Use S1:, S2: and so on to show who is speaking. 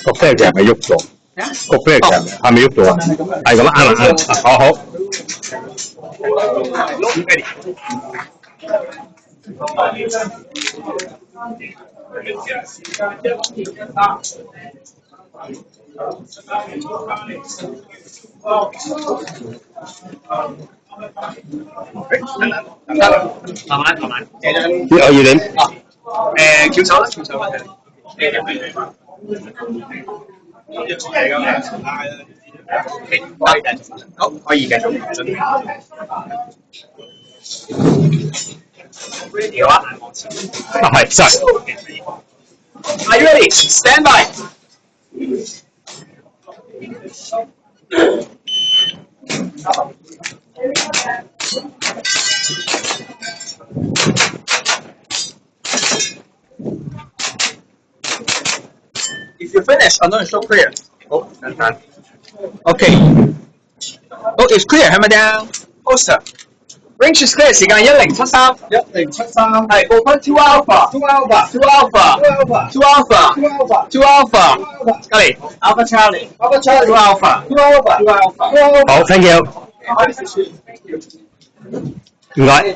S1: 個 flag 係咪喐咗？個 flag 係咪喐咗啊？係咁啱啦啱啦，好好。
S2: 慢慢慢慢。
S1: 我要點？
S2: 翹手啦，翹手啦。好，可以繼續。ready 嘅話，眼望前。
S1: 係，sorry。
S2: Are you ready? Stand by. If you finish, I'm going to show clear. Oh, okay. Oh, it's clear. Hammer down. Poster. Range is clear. 時間1073。1073。係部分 two alpha。two alpha。two alpha。two alpha。two alpha。two alpha。two alpha。隔離 alpha Charlie。alpha Charlie。two alpha。two alpha。two alpha。
S1: 好 ，thank you。唔該。